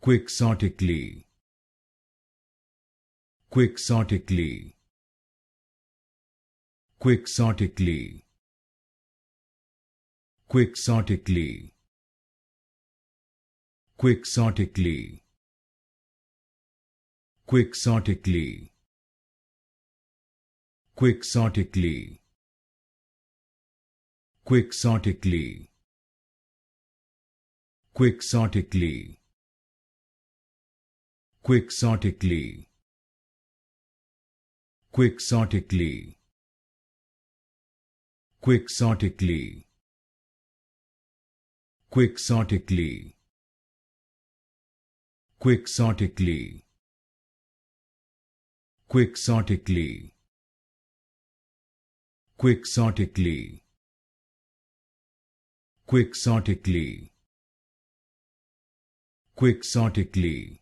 Quixotically, Quixotically, Quixotically, Quixotically, Quixotically, Quixotically, Quixotically, Quixotically, Quixotically, Quixotically, Quixotically, Quixotically, Quixotically, Quixotically, Quixotically, Quixotically, Quixotically, Quixotically,